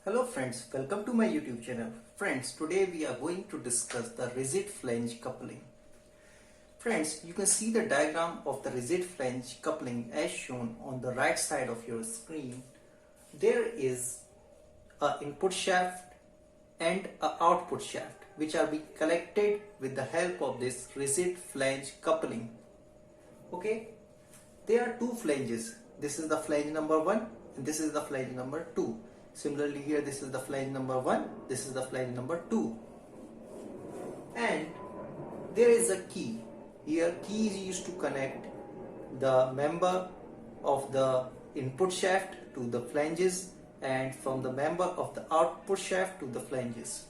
Hello friends, welcome to my YouTube channel. Friends, today we are going to discuss the rigid flange coupling. Friends, you can see the diagram of the rigid flange coupling as shown on the right side of your screen. There is an input shaft and an output shaft which are being connected with the help of this rigid flange coupling. Okay, there are two flanges. This is the flange number 1 and this is the flange number 2. Similarly here, this is the flange number 1, this is the flange number 2. And there is a key. Here key is used to connect the member of the input shaft to the flanges and from the member of the output shaft to the flanges.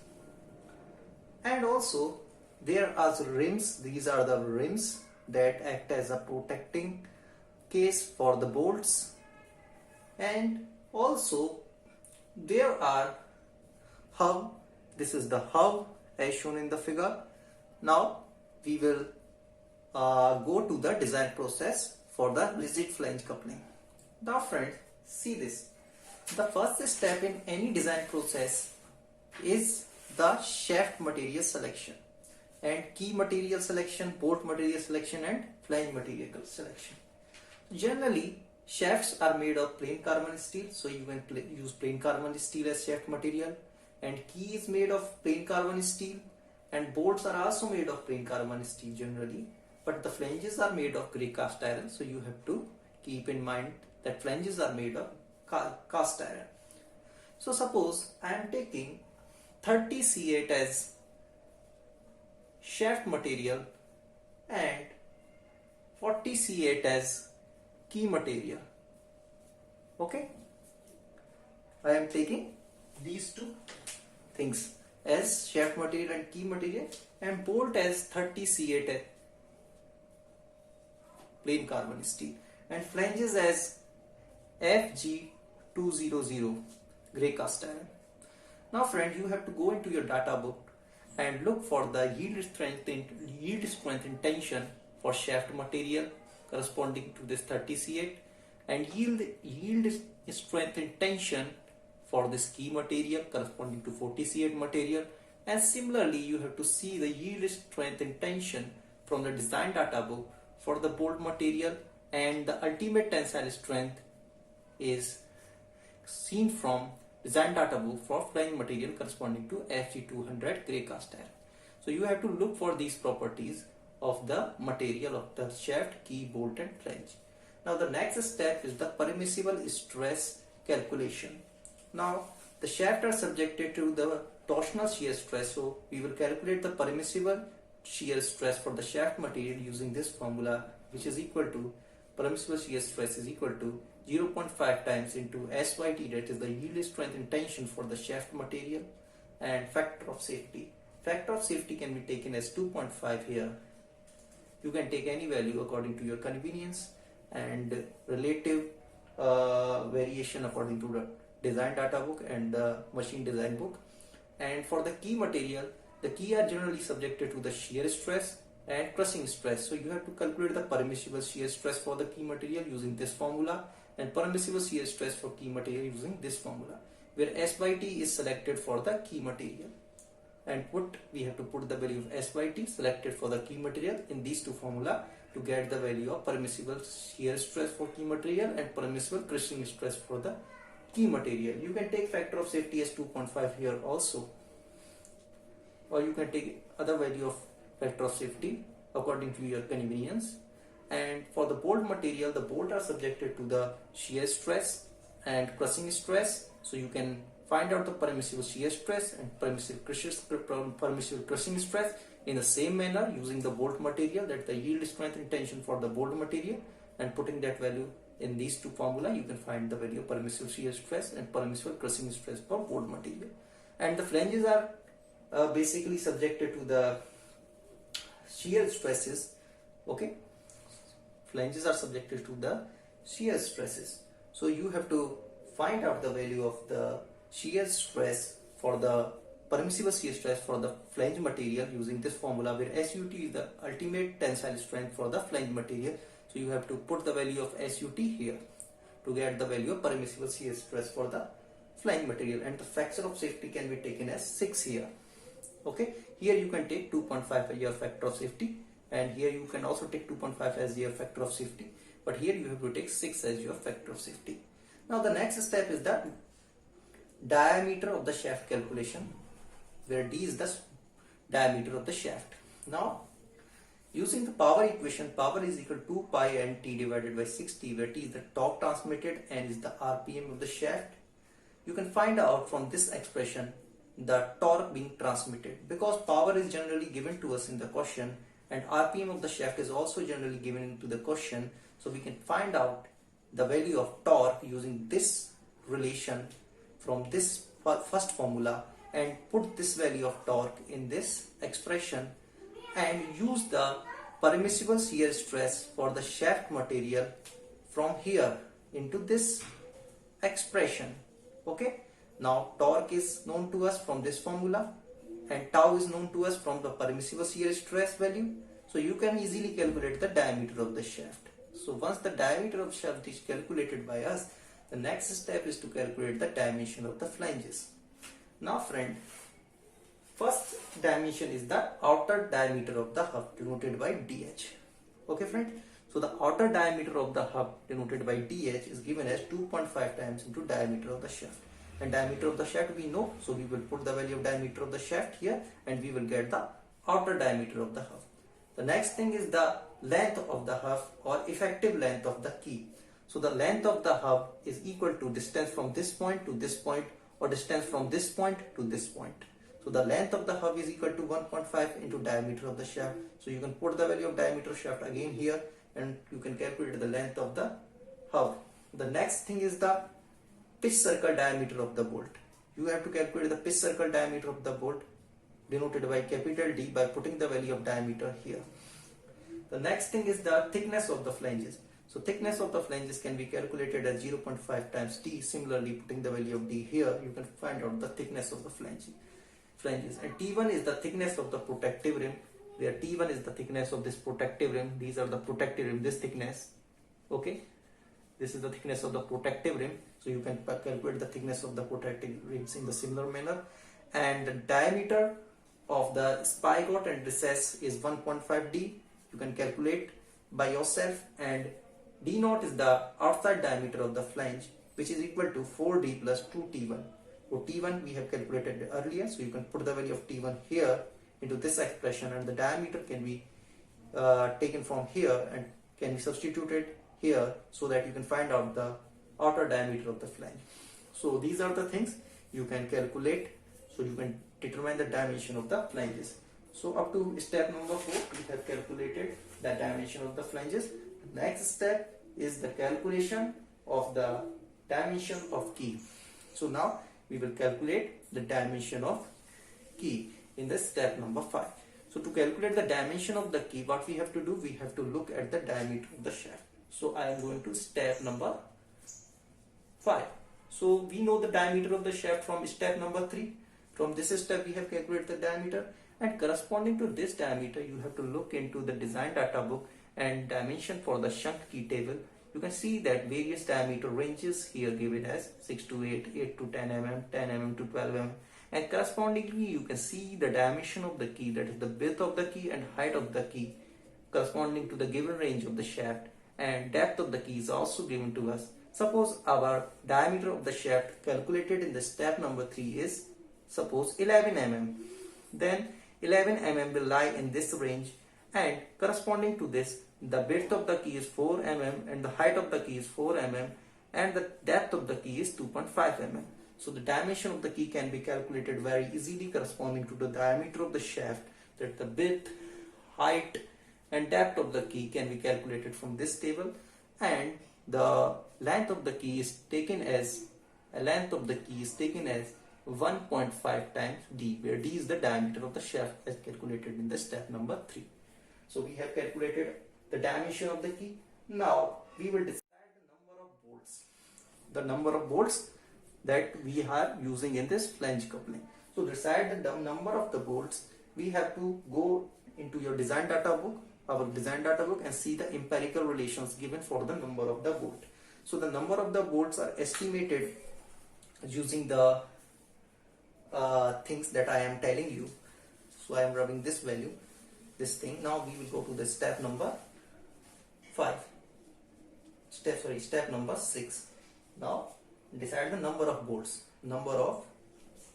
And also there are rims. These are the rims that act as a protecting case for the bolts. And also there are hub. This is the hub as shown in the figure. Now we will go to the design process for the rigid flange coupling. Now friends, see this. The first step in any design process is the shaft material selection and key material selection, bolt material selection and flange material selection. Generally shafts are made of plain carbon steel, so you can use plain carbon steel as shaft material, and key is made of plain carbon steel, and bolts are also made of plain carbon steel generally, but the flanges are made of grey cast iron, so you have to keep in mind that flanges are made of cast iron. So suppose I am taking 30 C8 as shaft material and 40 C8 as key material. Okay, I am taking these two things as shaft material and key material, and bolt as 30 C8 plain carbon steel, and flanges as FG200 grey cast iron. Now friend, you have to go into your data book and look for the yield strength and tension for shaft material corresponding to this 30 C8, and yield strength and tension for this key material corresponding to 40 C8 material. And similarly you have to see the yield strength and tension from the design data book for the bolt material, and the ultimate tensile strength is seen from design data book for flange material corresponding to FG200 grey cast iron. So you have to look for these properties of the material of the shaft, key, bolt and flange. Now the next step is the permissible stress calculation. Now the shaft are subjected to the torsional shear stress, so we will calculate the permissible shear stress for the shaft material using this formula, which is equal to permissible shear stress is equal to 0.5 times into SYT, that is the yield strength and tension for the shaft material, and factor of safety. Factor of safety can be taken as 2.5 here. You can take any value according to your convenience, and relative variation according to the design data book and the machine design book. And for the key material, the key are generally subjected to the shear stress and crushing stress, so you have to calculate the permissible shear stress for the key material using this formula, and permissible shear stress for key material using this formula, where S by T is selected for the key material, and we have to put the value of S by T selected for the key material in these two formula to get the value of permissible shear stress for key material and permissible crushing stress for the key material. You can take factor of safety as 2.5 here also, or you can take other value of factor of safety according to your convenience. And for the bolt material, the bolt are subjected to the shear stress and crushing stress, so you can find out the permissible shear stress and permissible crushing stress in the same manner using the bolt material, that the yield strength and tension for the bolt material, and putting that value in these two formula you can find the value of permissible shear stress and permissible crushing stress for bolt material. And the flanges are basically subjected to the shear stresses. Okay, flanges are subjected to the shear stresses, so you have to find out the value of the shear stress for the permissible shear stress for the flange material using this formula, where SUT is the ultimate tensile strength for the flange material. So you have to put the value of SUT here to get the value of permissible shear stress for the flange material, and the factor of safety can be taken as 6 here. Okay, here you can take 2.5 as your factor of safety, and here you can also take 2.5 as your factor of safety, but here you have to take 6 as your factor of safety. Now the next step is the diameter of the shaft calculation, where D is the diameter of the shaft. Now using the power equation, power is equal to 2 pi nt divided by 60, where T is the torque transmitted and is the RPM of the shaft. You can find out from this expression the torque being transmitted, because power is generally given to us in the question and RPM of the shaft is also generally given into the question. So we can find out the value of torque using this relation from this first formula and put this value of torque in this expression and use the permissible shear stress for the shaft material from here into this expression. Okay, now torque is known to us from this formula and tau is known to us from the permissible shear stress value, so you can easily calculate the diameter of the shaft. So once the diameter of shaft is calculated by us, the next step is to calculate the dimension of the flanges. Now friend, first dimension is the outer diameter of the hub, denoted by DH. Okay friend, so the outer diameter of the hub, denoted by DH, is given as 2.5 times into diameter of the shaft. And diameter of the shaft we know, so we will put the value of diameter of the shaft here and we will get the outer diameter of the hub. The next thing is the length of the hub, or effective length of the key. So the length of the hub is equal to distance from this point to this point, or distance from this point to this point. So the length of the hub is equal to 1.5 into diameter of the shaft. So you can put the value of diameter of shaft again here and you can calculate the length of the hub. The next thing is the pitch circle diameter of the bolt. You have to calculate the pitch circle diameter of the bolt, denoted by capital D, by putting the value of diameter here. The next thing is the thickness of the flanges. So thickness of the flanges can be calculated as 0.5 times D. Similarly, putting the value of D here, you can find out the thickness of the flanges. And T1 is the thickness of the protective rim, where T1 is the thickness of this protective rim. These are the protective rim, this thickness. Okay, this is the thickness of the protective rim. So you can calculate the thickness of the protective rims in the similar manner. And the diameter of the spigot and recess is 1.5 D. You can calculate by yourself. And D0 is the outside diameter of the flange, which is equal to 4D plus 2T1. So T1 we have calculated earlier, so you can put the value of T1 here into this expression, and the diameter can be taken from here and can be substituted here, so that you can find out the outer diameter of the flange. So these are the things you can calculate, so you can determine the dimension of the flanges. So up to step number 4 we have calculated the dimension of the flanges. Next step is the calculation of the dimension of key. So now we will calculate the dimension of key in the step number 5. So to calculate the dimension of the key, what we have to do, we have to look at the diameter of the shaft. So I am going to step number 5. So we know the diameter of the shaft from step number 3. From this step we have calculated the diameter, and corresponding to this diameter you have to look into the design data book and dimension for the shunt key table. You can see that various diameter ranges here given as 6 to 8, 8 to 10 mm, 10 mm to 12 mm, and correspondingly you can see the dimension of the key, that is the width of the key and height of the key, corresponding to the given range of the shaft, and depth of the key is also given to us. Suppose our diameter of the shaft calculated in the step number 3 is suppose 11 mm, then 11 mm will lie in this range, and corresponding to this the width of the key is 4 mm and the height of the key is 4 mm and the depth of the key is 2.5 mm. So the dimension of the key can be calculated very easily corresponding to the diameter of the shaft, that the width, height and depth of the key can be calculated from this table, and the length of the key is taken as 1.5 times D, where D is the diameter of the shaft as calculated in the step number 3. So we have calculated the dimension of the key. Now we will decide the number of bolts. The number of bolts that we are using in this flange coupling. So decide the number of the bolts. We have to go into your design data book, our design data book, and see the empirical relations given for the number of the bolt. So the number of the bolts are estimated using the things that I am telling you. So I am rubbing this value, this thing. Now we will go to the step number 5. Step number 6. Now decide the number of bolts. Number of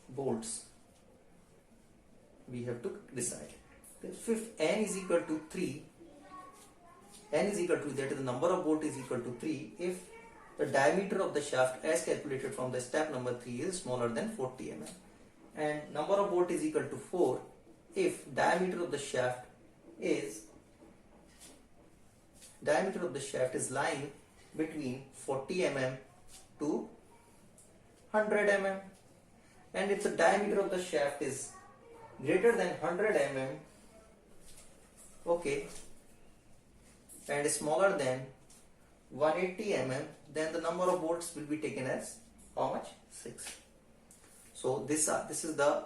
bolts we have to decide. If n is equal to 3, n is equal to, that is the number of bolt is equal to 3 if the diameter of the shaft as calculated from the step number 3 is smaller than 40 mm, and number of bolt is equal to 4 if diameter of the shaft is lying between 40 mm to 100 mm, and if the diameter of the shaft is greater than 100 mm, okay, and smaller than 180 mm, then the number of bolts will be taken as how much? 6. So this is the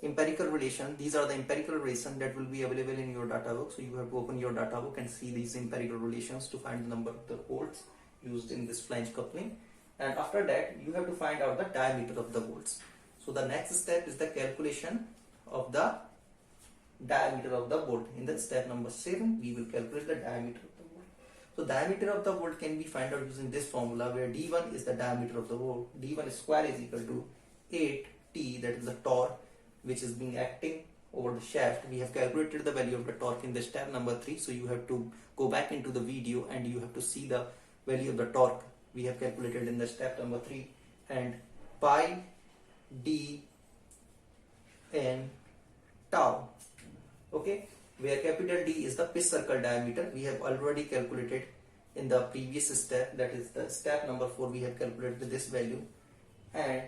empirical relation. These are the empirical relations that will be available in your data book. So you have to open your data book and see these empirical relations to find the number of the bolts used in this flange coupling, and after that you have to find out the diameter of the bolts. So the next step is the calculation of the diameter of the bolt. In the step number 7 we will calculate the diameter of the bolt. So diameter of the bolt can be found out using this formula, where d1 is the diameter of the bolt. d1 square is equal to 8t, that is the torque which is being acting over the shaft. We have calculated the value of the torque in the step number 3, so you have to go back into the video and you have to see the value of the torque we have calculated in the step number 3, and pi d n tau, okay, where capital D is the pitch circle diameter. We have already calculated in the previous step, that is the step number 4. We have calculated this value, and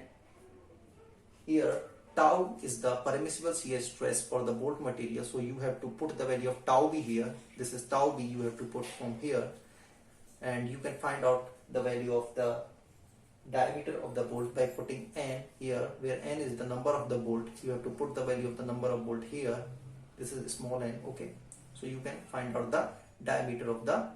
here tau is the permissible shear stress for the bolt material, so you have to put the value of tau b here. This is tau b, you have to put from here, and you can find out the value of the diameter of the bolt by putting n here, where n is the number of the bolt. You have to put the value of the number of bolt here. This is small n, okay, so you can find out the diameter of the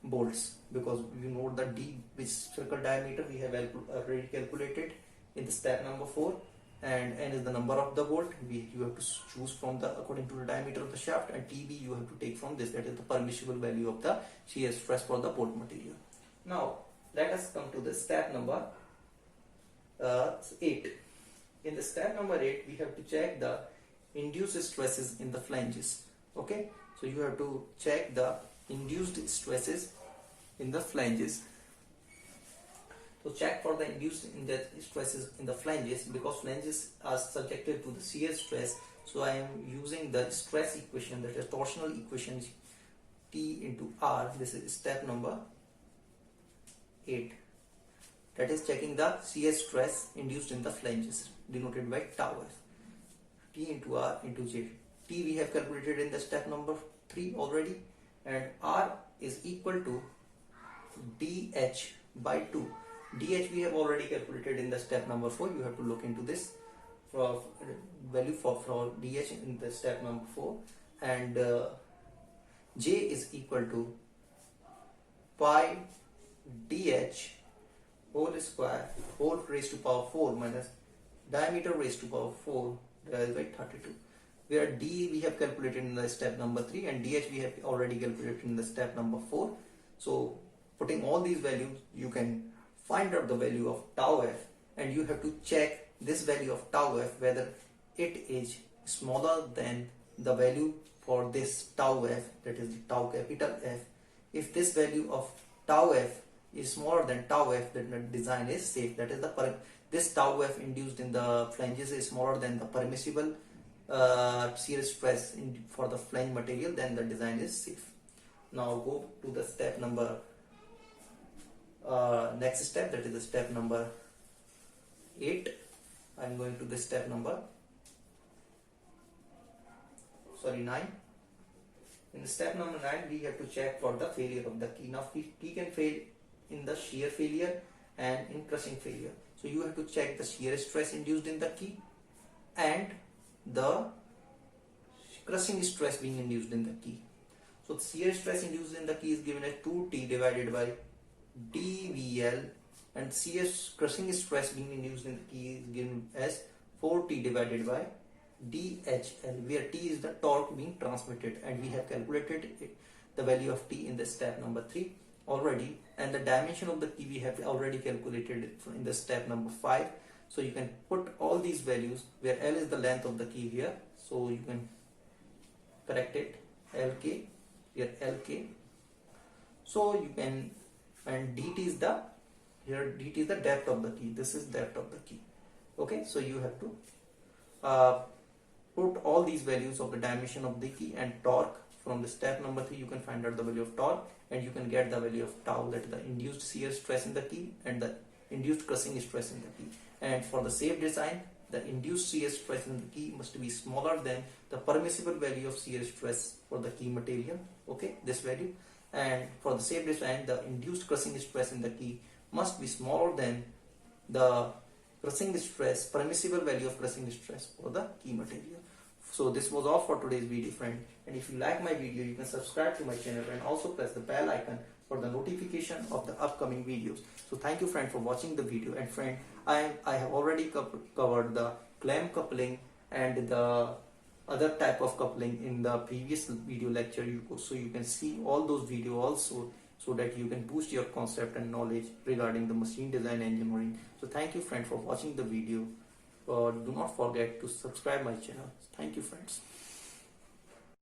bolts, because you know the d which circle diameter we have already calculated in the step number 4, and n is the number of the bolt. You have to choose from the according to the diameter of the shaft, and tb you have to take from this, that is the permissible value of the shear stress for the bolt material. Now let us come to the step number 8. In the step number 8 we have to check the induced stresses in the flanges, okay, so you have to check the induced stresses in the flanges. So check for the induced stresses in the flanges, because flanges are subjected to the shear stress. So I am using the stress equation, that is torsional equation, T into R. This is step number 8. That is checking the shear stress induced in the flanges, denoted by tau f. T into R into J. T we have calculated in the step number 3 already, and R is equal to dH by 2. dH we have already calculated in the step number 4. You have to look into this for value for dH in the step number 4, and J is equal to pi dH whole square whole raised to power 4 minus diameter raised to power 4 divided by 32, where D we have calculated in the step number 3 and DH we have already calculated in the step number 4. So putting all these values, you can find out the value of tau f, and you have to check this value of tau f whether it is smaller than the value for this tau f, that is the tau capital F. If this value of tau f is smaller than tau f, then the design is safe. That is this tau f induced in the flanges is smaller than the permissible shear stress for the flange material, then the design is safe. Now go to the step number next step, that is the step number 8. I am going to the step number 9. In the step number 9 we have to check for the failure of the key. Now key can fail in the shear failure and in crushing failure. So you have to check the shear stress induced in the key and the crushing stress being induced in the key. So the shear stress induced in the key is given as 2T divided by dVL and CS crushing stress being induced in the key is given as 4T divided by DHL, where T is the torque being transmitted, and we have calculated the value of T in the step number 3 already, and the dimension of the key we have already calculated in the step number 5. So you can put all these values, where L is the length of the key here, so you can correct it, LK, here LK. So you can, and dt is the, here dt is the depth of the key, this is depth of the key. Okay, so you have to put all these values of the dimension of the key and torque. From the step number 3 you can find out the value of torque, and you can get the value of tau, that is the induced shear stress in the key and the induced crushing stress in the key. And for the safe design, the induced shear stress in the key must be smaller than the permissible value of shear stress for the key material, okay, this value. And for the safe design, the induced crushing stress in the key must be smaller than the crushing stress, permissible value of crushing stress for the key material. So this was all for today's video, friend, and if you like my video, you can subscribe to my channel and also press the bell icon for the notification of the upcoming videos. So thank you, friend, for watching the video. And friend, I have already covered the clamp coupling and the other type of coupling in the previous video lecture, so you can see all those videos also, so that you can boost your concept and knowledge regarding the machine design engineering. So thank you, friend, for watching the video. Do not forget to subscribe my channel. Thank you, friends.